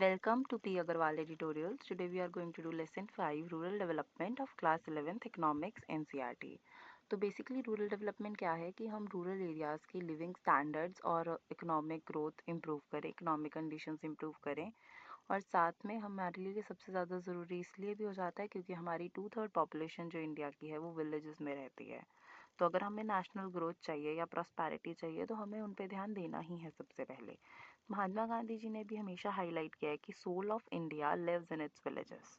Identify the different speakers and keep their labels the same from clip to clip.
Speaker 1: Welcome to P. Agarwal Editorials. Today we are going to do lesson 5 Rural Development of Class 11th Economics NCERT. तो basically rural development क्या है कि हम rural areas की living standards और economic growth improve करें, economic conditions improve करें और साथ में हमारे लिए सबसे ज़्यादा ज़रूरी इसलिए भी हो जाता है क्योंकि हमारी 2/3 पॉपुलेशन जो इंडिया की है वो विलेजेस में रहती है। तो अगर हमें नेशनल ग्रोथ चाहिए या प्रॉस्पेरिटी चाहिए तो हमें उन पे ध्यान देना ही है सबसे पहले। महात्मा गांधी जी ने भी हमेशा हाईलाइट किया है कि soul of India lives in its villages.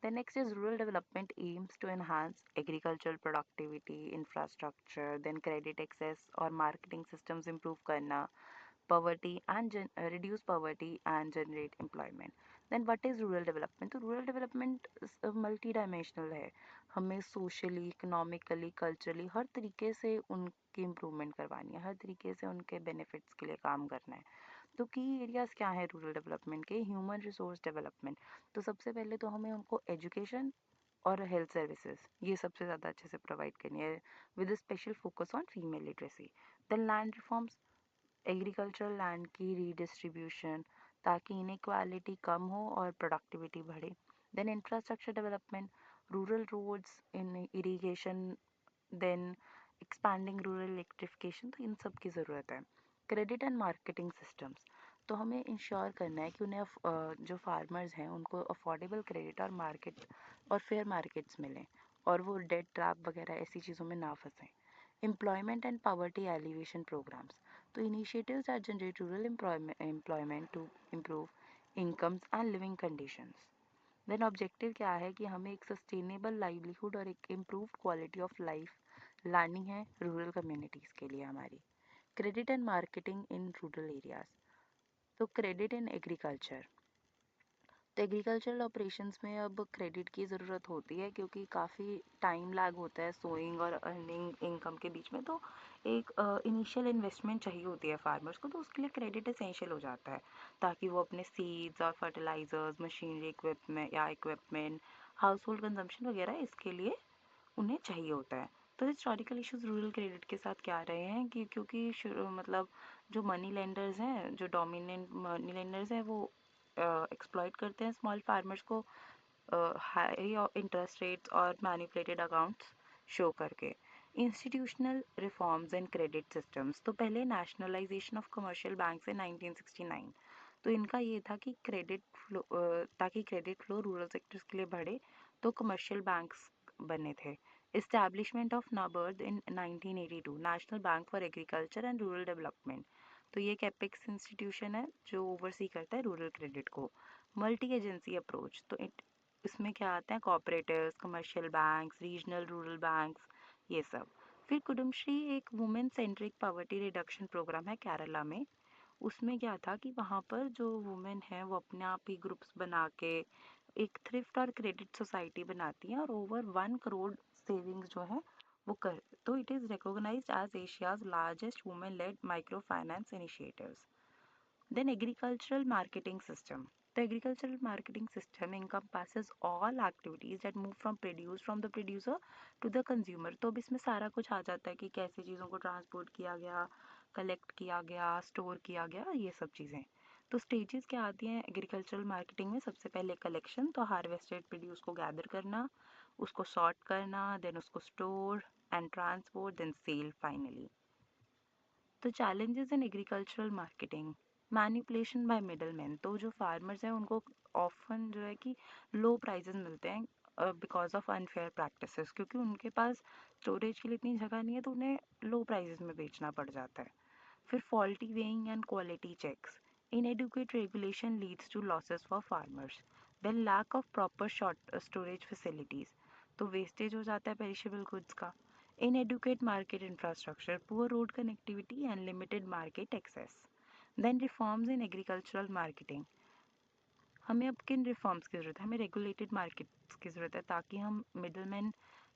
Speaker 1: Then next is rural development aims to enhance agricultural productivity, infrastructure, then credit access और marketing systems improve करना, poverty and reduce poverty and generate employment. Then what is rural development? तो rural development multi dimensional है, हमें socially, economically, culturally हर तरीके से उनकी improvement करवानी है, हर तरीके से उनके बेनिफिट्स के लिए काम करना है। तो की एरियाज़ क्या है रूरल डेवलपमेंट के? Human resource development. तो सबसे पहले तो हमें उनको एजुकेशन और हेल्थ सर्विसेज ये सबसे ज़्यादा अच्छे से प्रोवाइड करनी है with special focus on female literacy. Then land reforms, agricultural land की रीडिस्ट्रीब्यूशन ताकि इनइक्वालिटी कम हो और प्रोडक्टिविटी बढ़े। Then infrastructure development, rural roads, in irrigation, then expanding rural electrification, तो इन सब की ज़रूरत है। क्रेडिट एंड मार्केटिंग सिस्टम्स, तो हमें इंश्योर करना है कि उन्हें जो फार्मर्स हैं उनको अफोर्डेबल क्रेडिट और मार्केट और फेयर मार्केट्स मिलें और वो डेट ट्रैप वगैरह ऐसी चीज़ों में ना फंसें। Employment and poverty alleviation programs, तो initiatives that generate rural employment to improve incomes and living conditions. Then objective क्या है कि हमें एक सस्टेनेबल लाइवलीहुड और एक इम्प्रूव क्वालिटी ऑफ लाइफ लानी है रूरल कम्युनिटीज़ के लिए हमारी। Credit and marketing in rural areas, तो क्रेडिट इन एग्रीकल्चर, तो एग्रीकल्चरल ऑपरेशंस में अब क्रेडिट की ज़रूरत होती है क्योंकि काफ़ी टाइम लैग होता है सोइंग और अर्निंग इनकम के बीच में। तो एक इनिशियल इन्वेस्टमेंट चाहिए होती है फार्मर्स को, तो उसके लिए क्रेडिट एसेंशियल हो जाता है ताकि वो अपने सीड्स और fertilisers, machinery equipment, household consumption वगैरह इसके लिए उन्हें चाहिए होता है। तो हिस्टोरिकल इश्यूज रूरल क्रेडिट के साथ क्या रहे हैं कि क्योंकि मतलब जो मनी लेंडर्स हैं, जो डोमिनेंट मनी लेंडर्स हैं, वो एक्सप्लॉइट करते हैं स्मॉल फार्मर्स को हाई इंटरेस्ट रेट्स और मैनिपुलेटेड अकाउंट्स शो करके। Institutional reforms and credit systems, तो पहले nationalisation of commercial banks in 1969, तो इनका ये था कि क्रेडिट फ्लो ताकि क्रेडिट फ्लो रूरल सेक्टर्स के लिए बढ़े तो कमर्शियल बैंक्स बने थे। Establishment of NABARD in 1982, national bank for agriculture and rural development, तो ये एक एपेक्स इंस्टीट्यूशन है जो ओवरसी करता है रूरल क्रेडिट को। मल्टी एजेंसी अप्रोच, तो इसमें क्या आते हैं cooperatives, commercial banks, regional rural banks, ये सब। फिर कुडुमश्री एक women centric poverty reduction programme है केरला में। उसमें क्या था कि वहाँ पर जो वुमेन है वो अपने आप ही ग्रुप्स बना के एक थ्रिफ्ट और क्रेडिट सोसाइटी बनाती हैं और ओवर 1 करोड़ सेविंग्स जो है वो कर, तो it is recognised as Asia's largest women led microfinance initiatives. Then agricultural marketing system. The agricultural marketing system encompasses all activities that move from the producer to the consumer. तो अब इसमें सारा कुछ आ जाता है कि कैसे चीज़ों को ट्रांसपोर्ट किया गया, कलेक्ट किया गया, स्टोर किया गया, ये सब चीज़ें। तो स्टेजेस क्या आती हैं एग्रीकल्चरल मार्केटिंग में? सबसे पहले कलेक्शन, तो हार्वेस्टेड प्रोड्यूस को गैदर करना, उसको सॉर्ट करना, देन उसको store and transport, then sell finally. तो challenges in agricultural marketing, manipulation by middleman, तो जो फार्मर्स हैं उनको ऑफन जो है कि लो प्राइजेस मिलते हैं बिकॉज ऑफ अनफेयर प्रैक्टिसेस, क्योंकि उनके पास स्टोरेज के लिए इतनी जगह नहीं है तो उन्हें लो प्राइजेस में बेचना पड़ जाता है। फिर faulty weighing and quality checks, inadequate regulation leads to losses for farmers, then lack of proper short storage facilities, तो वेस्टेज हो जाता है पेरिशेबल गुड्स का। inadequate market infrastructure, poor road connectivity and limited market access. Then reforms in agricultural marketing, हमें अब किन reforms की ज़रूरत है? हमें रेगुलेटेड मार्केट्स की ज़रूरत है ताकि हम मिडलमैन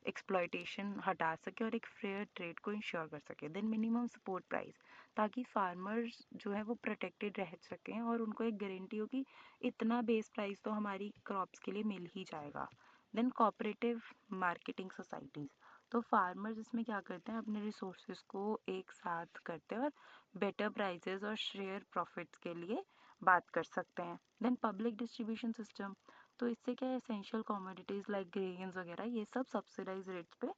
Speaker 1: एक्सप्लॉयटेशन हटा सके और एक फेयर ट्रेड को इंश्योर कर सके। देन मिनिमम सपोर्ट प्राइस, ताकि फार्मर्स जो है वो प्रोटेक्टेड रह सकें और उनको एक गारंटी हो कि इतना बेस प्राइस तो हमारी क्रॉप्स के लिए मिल ही जाएगा। देन कोऑपरेटिव मार्केटिंग सोसाइटीज़, तो फार्मर्स इसमें क्या करते हैं अपने रिसोर्सेज को एक साथ करते हैं और बेटर प्राइजेस और शेयर प्रॉफिट्स के लिए बात कर सकते हैं। देन पब्लिक डिस्ट्रीब्यूशन सिस्टम, तो इससे क्या है, एसेंशियल कमोडिटीज़ लाइक ग्रेन्स वगैरह ये सब सब्सिडाइज रेट्स पे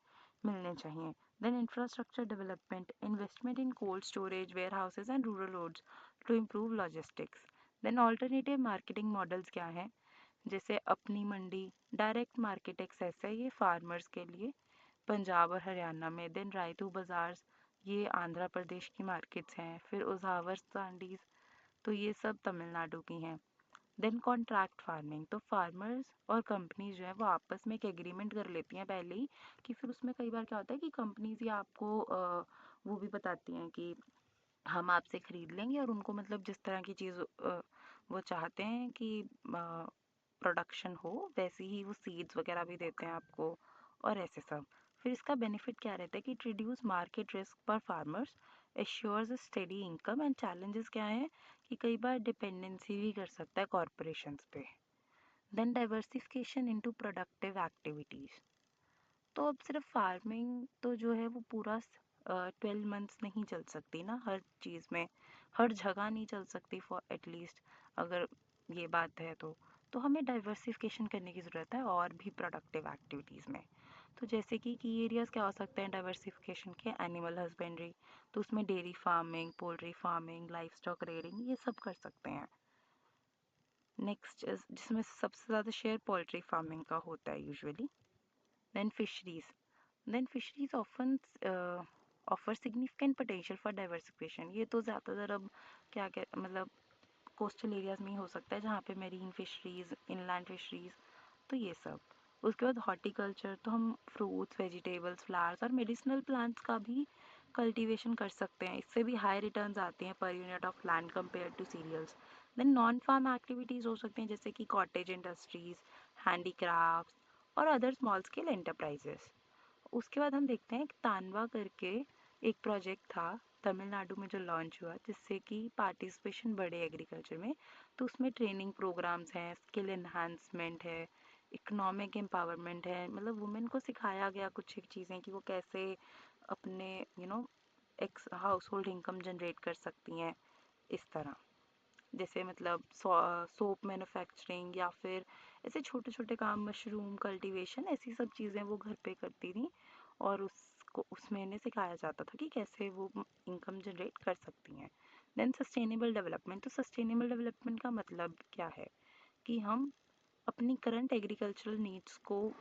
Speaker 1: मिलने चाहिए। Then infrastructure development, investment in cold storage, warehouses and rural roads to improve logistics. Then alternative marketing models क्या हैं, जैसे अपनी मंडी, डायरेक्ट मार्केट एक्सेस है ये फार्मर्स के लिए पंजाब और हरियाणा में। देन रायतू बाज़ार्स, ये आंध्र प्रदेश की मार्केट्स हैं। फिर उजावर सांडीज, तो ये सब तमिलनाडु की हैं। देन कॉन्ट्रैक्ट फार्मिंग, तो फार्मर्स और कंपनीज जो है वो आपस में एक एग्रीमेंट कर लेती हैं पहले ही, कि फिर उसमें कई बार क्या होता है कि कंपनीज ही आपको वो भी बताती हैं कि हम आपसे खरीद लेंगे, और उनको मतलब जिस तरह की चीज़ वो चाहते हैं कि प्रोडक्शन हो वैसी ही वो सीड्स वगैरह भी देते हैं आपको, और ऐसे सब। फिर इसका बेनिफिट क्या रहता है कि it reduce market risk for farmers, assures a steady income, and challenges क्या है कि कई बार डिपेंडेंसी भी कर सकता है कॉरपोरेशंस पे। Then diversification into productive activities, तो अब सिर्फ फार्मिंग तो जो है वो पूरा 12 मंथ्स नहीं चल सकती ना हर चीज़ में, हर जगह नहीं चल सकती फॉर एटलीस्ट, अगर ये बात है तो हमें डाइवर्सिफिकेशन करने की ज़रूरत है और भी प्रोडक्टिव एक्टिविटीज़ में। तो जैसे कि की एरियाज़ क्या हो सकते हैं डाइवर्सिफिकेशन के, एनिमल हस्बेंड्री, तो उसमें dairy farming, poultry farming, life stock rearing ये सब कर सकते हैं। नेक्स्ट जिसमें सबसे ज़्यादा शेयर पोल्ट्री फार्मिंग का होता है usually. Then fisheries, then fisheries often offer significant potential for diversification, ये तो ज़्यादातर अब क्या मतलब कोस्टल एरियाज में ही हो सकता है जहाँ पे मेरीन फिशरीज, इनलैंड फिशरीज, तो ये सब। उसके बाद हॉर्टिकल्चर, तो हम फ्रूट्स, वेजिटेबल्स, फ्लावर्स और मेडिसिनल प्लांट्स का भी कल्टीवेशन कर सकते हैं, इससे भी हाई रिटर्न्स आते हैं per unit of land compare to cereals. Then non farm activities हो सकते हैं जैसे कि कॉटेज इंडस्ट्रीज, हैंडीक्राफ्ट्स और अदर स्मॉल स्केल एंटरप्राइजेस। उसके बाद हम देखते हैं कि तानवा करके एक प्रोजेक्ट था तमिलनाडु में जो लॉन्च हुआ, जिससे कि पार्टिसिपेशन बढ़े एग्रीकल्चर में। तो उसमें ट्रेनिंग प्रोग्राम्स हैं, स्किल एनहांसमेंट है, इकोनॉमिक एम्पावरमेंट है, मतलब वुमेन को सिखाया गया कुछ एक चीज़ें कि वो कैसे अपने x house hold income generate कर सकती हैं इस तरह। जैसे मतलब सोप मैन्युफैक्चरिंग या फिर ऐसे छोटे छोटे काम, मशरूम कल्टीवेशन, ऐसी सब चीज़ें वो घर पे करती थी, और उसको उसमें इन्हें सिखाया जाता था कि कैसे वो इनकम जनरेट कर सकती हैं। देन सस्टेनेबल डेवलपमेंट, तो सस्टेनेबल डेवलपमेंट का मतलब क्या है कि हम अपनी करंट एग्रीकल्चरल नीड्स को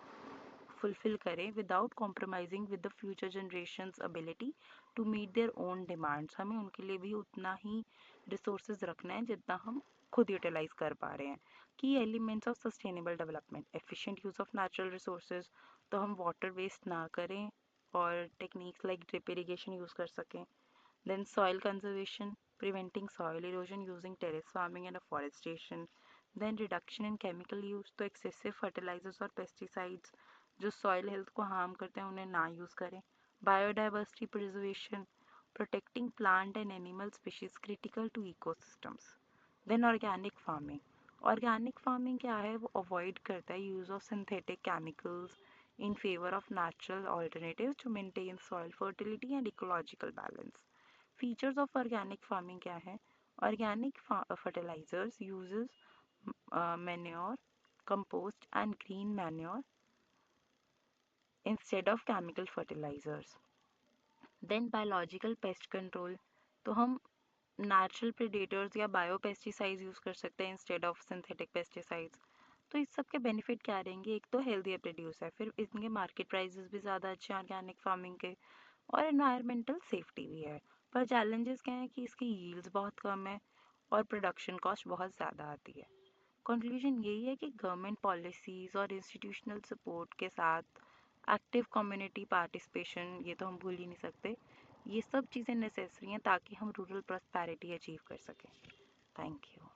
Speaker 1: फुलफिल करें without compromising with the future generations ability to meet their own demands. हमें उनके लिए भी उतना ही रिसोर्सेज रखना है जितना हम खुद यूटिलाइज कर पा रहे हैं। की elements of sustainable development, efficient use of natural resources, तो हम वाटर वेस्ट ना करें और techniques like drip irrigation use कर सकें। Then soil conservation, preventing soil erosion using terrace farming and afforestation. Then reduction in chemical use, तो excessive fertilizers और pesticides जो soil health को harm करते हैं उन्हें ना use करें. Biodiversity preservation, protecting plant and animal species critical to ecosystems. Then organic farming. Organic farming क्या है, वो avoid करता है use of synthetic chemicals in favor of natural alternatives to maintain soil fertility and ecological balance. Features of organic farming क्या है, organic fertilisers uses manure, compost and green manure instead of chemical fertilisers. Then biological pest control, तो हम natural predators या bio pesticides use कर सकते हैं instead of synthetic pesticides. तो इस सब के बेनिफिट क्या रहेंगे, एक तो हेल्दियर प्रोड्यूस है, फिर इनके मार्केट प्राइसेस भी ज़्यादा अच्छे हैं ऑर्गेनिक फार्मिंग के, और एनवायरमेंटल सेफ्टी भी है। पर चैलेंजेस क्या है कि इसकी यील्ड्स बहुत कम है और प्रोडक्शन कॉस्ट बहुत ज़्यादा आती है। कंक्लूजन यही है कि गवर्नमेंट पॉलिसीज़ और इंस्टीट्यूशनल सपोर्ट के साथ एक्टिव कम्युनिटी पार्टिसिपेशन, ये तो हम भूल ही नहीं सकते, ये सब चीज़ें नेसेसरी हैं ताकि हम रूरल प्रॉस्पेरिटी अचीव कर सकें। Thank you.